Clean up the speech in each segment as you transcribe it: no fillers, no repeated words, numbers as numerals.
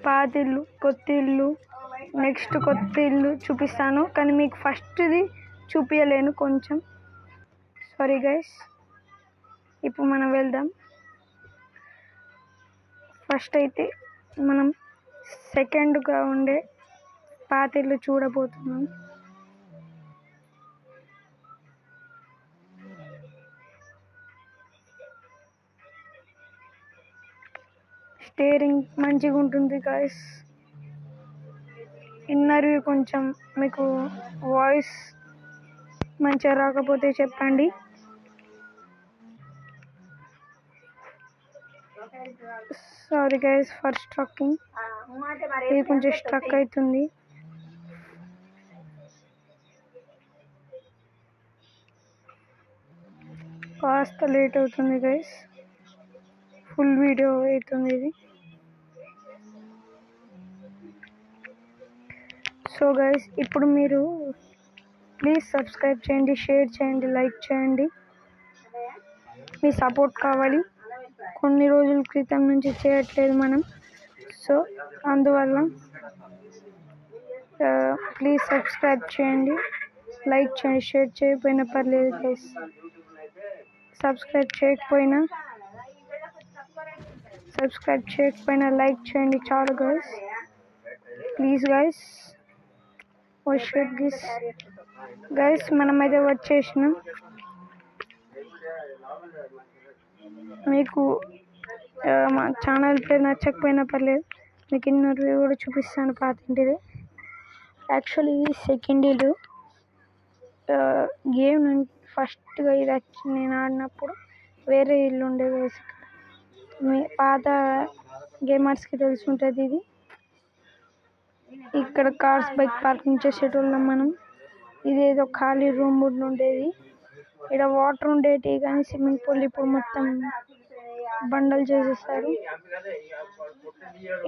పాత ఇల్లు, కొత్త ఇల్లు, నెక్స్ట్ కొత్త ఇల్లు చూపిస్తాను. కానీ మీకు ఫస్ట్ది చూపించలేను, కొంచెం సారీ గైస్. ఇప్పుడు మనం వెళ్దాం. ఫస్ట్ అయితే మనం సెకండ్గా ఉండే పాత ఇల్లు చూడబోతున్నాం. స్టీరింగ్ మంచిగా ఉంటుంది గాయస్. ఇన్నర్ వ్యూ కొంచెం మీకు వాయిస్ మంచిగా రాకపోతే చెప్పండి. సారీ గైస్ ఫర్ స్ట్రక్కింగ్, ఇది కొంచెం స్ట్రక్ అవుతుంది. కాస్త లేట్ అవుతుంది గైస్, ఫుల్ వీడియో అవుతుంది ఇది. సో గైస్ ఇప్పుడు మీరు ప్లీజ్ సబ్స్క్రైబ్ చేయండి, షేర్ చేయండి, లైక్ చేయండి. మీ సపోర్ట్ కావాలి. కొన్ని రోజుల క్రితం నుంచి చేయట్లేదు మనం, సో అందువల్ల ప్లీజ్ సబ్స్క్రైబ్ చేయండి, లైక్ చేయండి. షేర్ చేయకపోయినా పర్లేదు గైస్, సబ్స్క్రైబ్ చేయకపోయినా లైక్ చేయండి చాలు గైస్, ప్లీజ్ గైస్. గైస్ మనమైతే వచ్చేసినాం. మీకు మా ఛానల్ పేరు నచ్చకపోయినా పర్లేదు, మీకు ఇన్నర్ వ్యూ కూడా చూపిస్తాను పాతింటిది. యాక్చువల్లీ ఇది సెకండ్ ఇల్లు. గేమ్ ఫస్ట్గా ఇది వచ్చి నేను ఆడినప్పుడు వేరే ఇల్లు ఉండేది. మీ పాత గేమర్స్కి తెలిసి ఉంటుంది ఇది. ఇక్కడ కార్స్ బైక్ పార్కింగ్ చేసేటోళ్ళం మనం. ఇదేదో ఖాళీ రూమ్ ఉండేది. ఇక్కడ వాటర్ ఉండేటి కానీ స్విమ్మింగ్ పూల్ ఇప్పుడు మొత్తం బండలు చేసేస్తారు.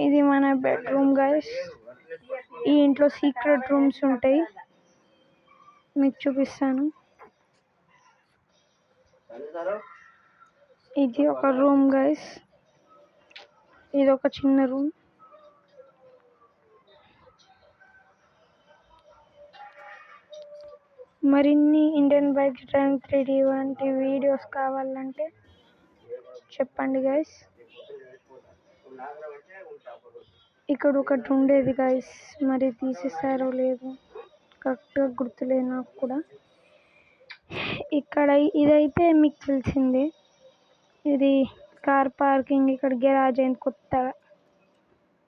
ఇది మన బెడ్రూమ్ గైస్. ఈ ఇంట్లో సీక్రెట్ రూమ్స్ ఉంటాయి, మీకు చూపిస్తాను. ఇది ఒక రూమ్ గైస్, ఇది ఒక చిన్న రూమ్. మరిన్ని ఇండియన్ బైక్ డ్రైవింగ్ 3D వంటి వీడియోస్ కావాలంటే చెప్పండి గైస్. ఇక్కడ ఒకటి ఉండేది గైస్, మరి తీసేసారో లేదో కరెక్ట్గా గుర్తులేదు నాకు కూడా. ఇక్కడ ఇదైతే మీకు తెలిసిందే, ఇది కార్ పార్కింగ్. ఇక్కడ గెరాజ్ అయింది కొత్తగా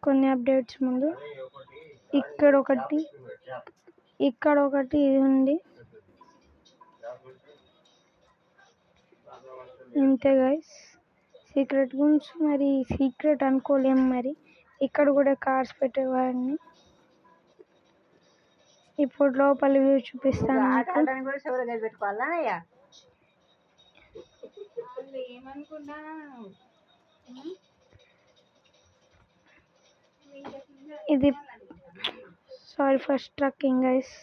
కొన్ని అప్డేట్స్ ముందు. ఇక్కడ ఒకటి ఇది ఉంది. అంతే గైస్, సీక్రెట్ రూమ్స్ మరి సీక్రెట్ అనుకోలేము. మరి ఇక్కడ కూడా కార్స్ పెట్టేవాడిని. ఇప్పుడు లోపల వ్యూ చూపిస్తాను. ఇది sorry for striking guys.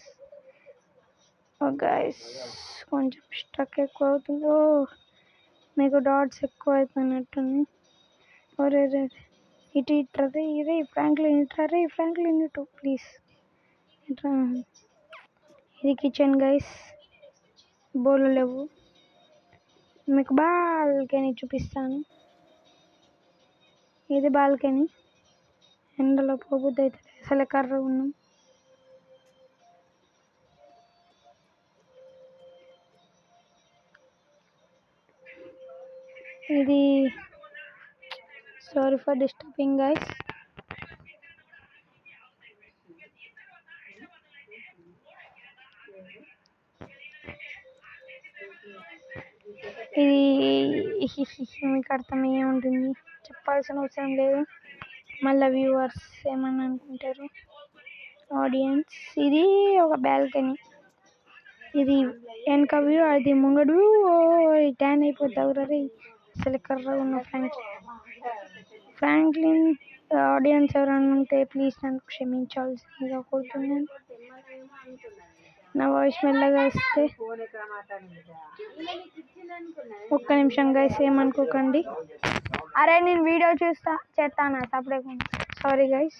Guys కొంచెం స్ట్రక్ ఎక్కువ అవుతుంది. మీకు డాట్స్ ఎక్కువ అవుతున్నట్టుంది. ఒరే రే ఇటు ఇట్రే ఇరే ఫ్రాంక్లిన్ ఇటు ప్లీజ్ ఇట్రా. ఇది కిచెన్ గైస్, బోర్లు లేవు. మీకు బాల్కనీ చూపిస్తాను. ఇది బాల్కనీ. ఎండలో పోబుద్ది అవుతుంది, అసలే కర్ర ఉన్నాం. ఇది సారీ ఫర్ డిస్టర్బింగ్ గైస్. ఇది మీకు అర్థమయ్యే ఉంటుంది, చెప్పాల్సిన అవసరం లేదు. మళ్ళీ వ్యూవర్స్ ఏమని అనుకుంటారు, ఆడియన్స్. ఇది ఒక బాల్కనీ, ఇది వెనక వ్యూ, అది ముంగడు వ్యూ. ట్యాన్ అయిపోతావు రే, అసలు కర్రగా ఉన్న ఫ్రాంక్లిన్. ఆడియన్స్ ఎవరైనా ఉంటే ప్లీజ్ నన్ను క్షమించాల్సిందిగా కోరుతున్నాను. నా వాయిస్ మెల్లగా ఇస్తే ఒక్క నిమిషం గైస్, ఏమనుకోకండి. అరే నేను వీడియో చేస్తాను తప్పుడే. Sorry guys.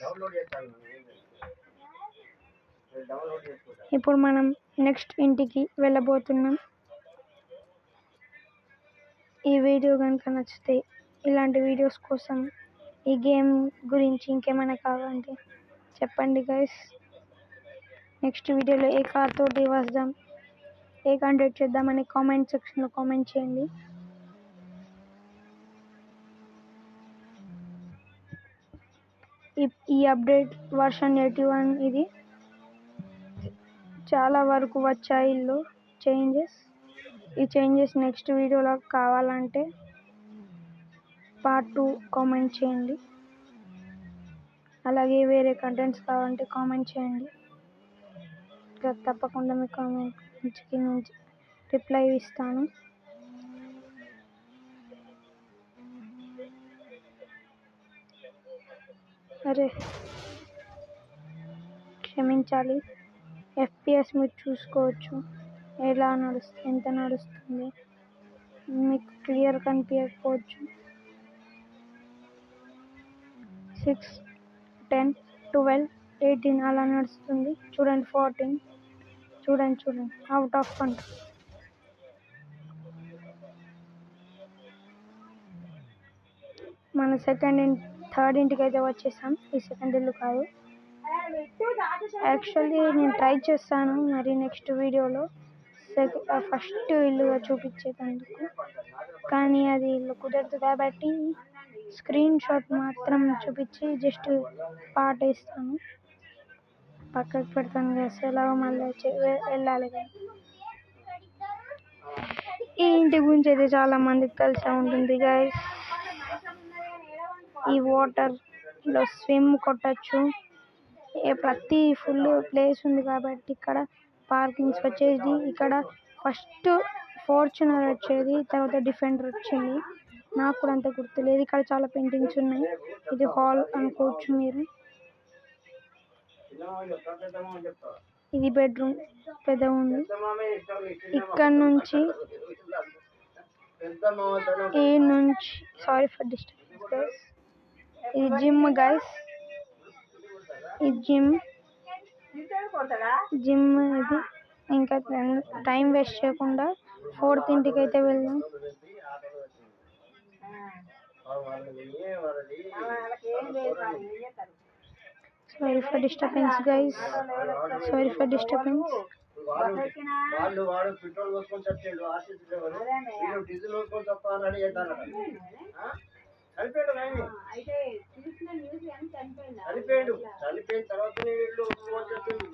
ఇప్పుడు మనం నెక్స్ట్ ఇంటికి వెళ్ళబోతున్నాం. ఈ వీడియో కనుక నచ్చితే ఇలాంటి వీడియోస్ కోసం ఈ గేమ్ గురించి ఇంకేమైనా కావాలంటే చెప్పండి గైస్. నెక్స్ట్ వీడియోలో ఏ కార్ తోటి వద్దాం, ఏ కంటెంట్ చేద్దామని కామెంట్ సెక్షన్లో కామెంట్ చేయండి. ఈ అప్డేట్ వర్షన్ 81 ఇది. చాలా వరకు వచ్చాయి ఇందులో చేంజెస్. ఈ చేంజెస్ నెక్స్ట్ వీడియోలో కావాలంటే పార్ట్ 2 కామెంట్ చేయండి. అలాగే వేరే కంటెంట్స్ కావాలంటే కామెంట్ చేయండి. తప్పకుండా మీ కామెంట్ నుంచి రిప్లై ఇస్తాను. అరే క్షమించాలి. FPS మీరు చూసుకోవచ్చు ఎంత నడుస్తుంది మీకు క్లియర్ కనిపించకపోవచ్చు. 6, 10, 12, 18 అలా నడుస్తుంది. చూడండి 14 చూడండి అవుట్ ఆఫ్ కంట్రోల్. మన థర్డ్ ఇంటికి అయితే వచ్చేసాం. ఈ సెకండ్ ఇల్లు కాదు. యాక్చువల్లీ నేను ట్రై చేస్తాను మరి నెక్స్ట్ వీడియోలో ఫస్ట్ ఇల్లుగా చూపించేందుకు, కానీ అది ఇల్లు కుదరదు కాబట్టి స్క్రీన్ షాట్ మాత్రం చూపించి జస్ట్ పార్ట్ వేస్తాను, పక్కకు పెడతాను కదా. ఎలాగో మళ్ళీ వెళ్ళాలి కదా. ఈ ఇంటి గురించి అయితే చాలా మందికి తెలిసే ఉంటుంది గైస్. ఈ వాటర్లో స్విమ్ కొట్టచ్చు. ప్రతి ఫుల్ ప్లేస్ ఉంది కాబట్టి ఇక్కడ పార్కింగ్స్ వచ్చేది. ఇక్కడ ఫస్ట్ ఫార్చునర్ వచ్చేది, తర్వాత డిఫెండర్ వచ్చింది. నాకు కూడా అంత గుర్తులేదు. ఇక్కడ చాలా పెయింటింగ్స్ ఉన్నాయి. ఇది హాల్ అనుకోవచ్చు మీరు. ఇది బెడ్రూమ్ పెద్ద ఉంది. ఇక్కడ నుంచి సారీ ఫర్ డిస్టర్బెన్స్ గైస్. ఇది జిమ్ గైస్. ఈ జిమ్ ఇది. ఇంకా టైం వేస్ట్ చేయకుండా 4th ఇంటికి అయితే వెళ్దాం. Sorry for disturbance guys. Sorry for disturbance. వాళ్ళు పెట్రోల్ పోసుకొని చచ్చాడు. ఆర్టీసీ డ్రైవర్ వీళ్ళు డీజిల్ పోసుకొని చస్తానని చనిపోయాడు. చనిపోయిన తర్వాత వీళ్ళు చచ్చింది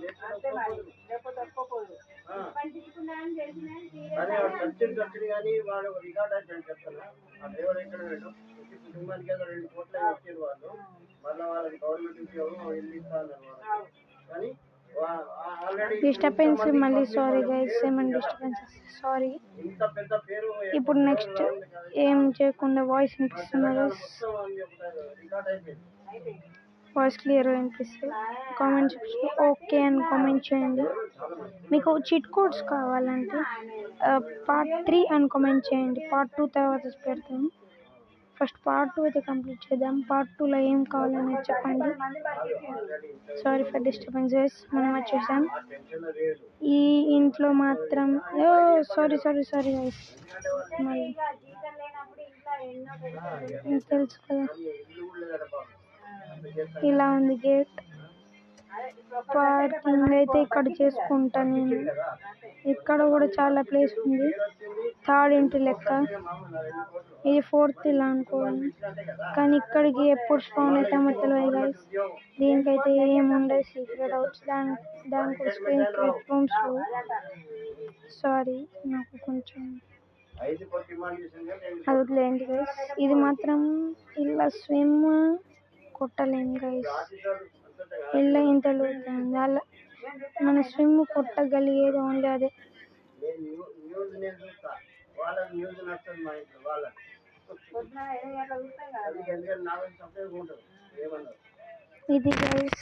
కానీ వాడు రికార్డ్ అయితే చెప్తాను. ఆ డ్రైవర్ ఎక్కడ వెళ్ళాడు. కుటుంబానికి ఏదో 2 కోట్ల వచ్చేది వాళ్ళు. మళ్ళీ వాళ్ళకి గవర్నమెంట్ ఉద్యోగం వెళ్ళి ఇస్తాను కానీ డిస్టర్బెన్స్ మళ్ళీ. సారీ గైస్, ఏమైనా డిస్టర్బెన్స్ సారీ. ఇప్పుడు నెక్స్ట్ ఏం చేయకుండా వాయిస్ వినిపిస్తున్నారు. వాయిస్ క్లియర్గా వినిపిస్తుంది. కామెంట్ సెక్షన్లో ఓకే అని కామెంట్ చేయండి. మీకు చీట్ కోడ్స్ కావాలంటే పార్ట్ 3 అని కామెంట్ చేయండి. పార్ట్ 2 తర్వాత పెడతాను. ఫస్ట్ పార్ట్ 2 అయితే కంప్లీట్ చేద్దాం. పార్ట్ 2లో ఏం కావాలనేది చెప్పండి. Sorry for disturbance guys. మనం వచ్చేసాం. ఈ ఇంట్లో మాత్రం సారీ గైస్. మళ్ళీ తెలుసు కదా. ఇలా ఉంది గేట్. పార్కింగ్ అయితే ఇక్కడ చేసుకుంటాను నేను. ఇక్కడ కూడా చాలా ప్లేస్ ఉంది. 3rd ఇంటి లెక్క. ఇది 4th ఇలా అనుకోండి. కానీ ఇక్కడికి ఎప్పుడు స్పాన్ అవుతామో తెలియదు గైస్. దీనికైతే ఏముండదు సీక్రెట్ హౌస్. దానికోసం క్విక్ రూమ్స్. సారీ నాకు కొంచెం అది వదిలేండి గైస్. ఇది మాత్రం ఇలా స్విమ్ కొట్టలేము గైస్. ఇలా ఇంత లోతుంది. అలా మన స్విమ్ కొట్టగలిగేది ఓన్లీ అదే. ఇది గైస్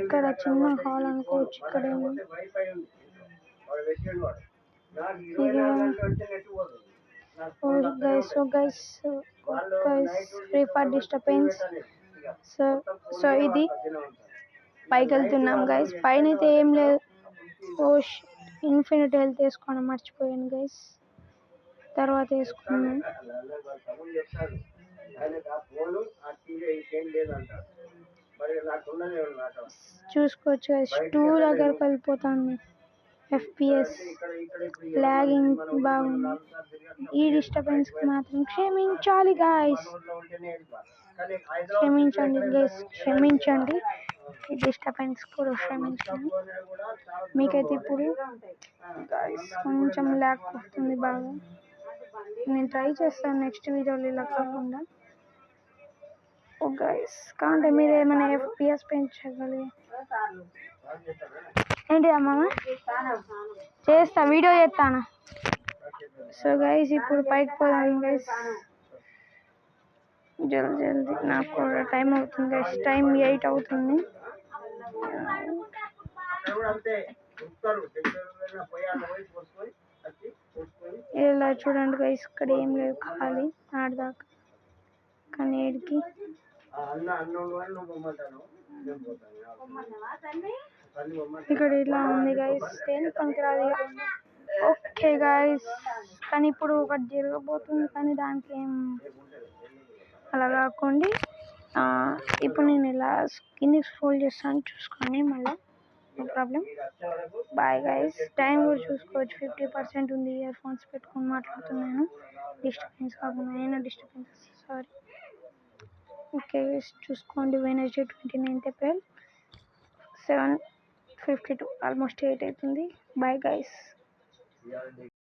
ఇక్కడ చిన్న హాల్ అనుకోవచ్చు. ఇక్కడ guys free for disturbance. So so ఇది పైకి వెళ్తున్నాం గైస్. పైన అయితే ఏం లేదు. ఓ ఇన్ఫినిట్ హెల్త్ వేసుకోవడం మర్చిపోయాను గైస్, తర్వాత వేసుకున్నాను. చూసుకోవచ్చు గైస్, 2 దగ్గరకు వెళ్ళిపోతాను. FPS లాగింగ్ బాగుంది. ఈ డిస్టర్బెన్స్కి మాత్రం క్షమించాలి గైస్, క్షమించండి గైస్, క్షమించండి. ఈ డిస్టర్బెన్స్ కూడా క్షమించండి. మీకైతే ఇప్పుడు గైస్ కొంచెం ల్యాగ్ వస్తుంది బాగా. నేను ట్రై చేస్తాను నెక్స్ట్ వీడియోలో ఇలా కాకుండా. ఓ గైస్ కాంటే మీరు ఏమైనా FPS పెంచగలిగే ఏంటి అమ్మా చేస్తా, వీడియో చేస్తాను. సో గైస్ ఇప్పుడు పైకి పోదాం గైస్, జల్దీ జల్దీ, నాకు కూడా టైం అవుతుంది గైస్. టైం 8 అవుతుంది. ఇలా చూడండి గైస్, ఇక్కడ ఏం లేదు, ఖాళీ ఆడదాకా. కానీ ఏడికి ఇక్కడ ఇలా ఉంది గైస్, దేని పనికిరాదు. ఓకే గైస్, కానీ ఇప్పుడు ఒకటి జరగబోతుంది, కానీ దానికి ఏం అలా కాకుండా ఇప్పుడు నేను ఇలా కిందికి స్క్రోల్ చేస్తాను, చూసుకోండి మళ్ళీ, no problem. Bye guys. Time కూడా చూసుకోవచ్చు, 50% ఉంది. ఇయర్ ఫోన్స్ పెట్టుకొని మాట్లాడుతున్నాను, డిస్టర్బెన్స్ కాకుండా. అయినా డిస్టర్బెన్స్, సారీ. ఓకే గైస్ చూసుకోండి, వెడ్నెస్డే 29th April 7:52, ఆల్మోస్ట్ 8 అవుతుంది. బాయ్ గైస్.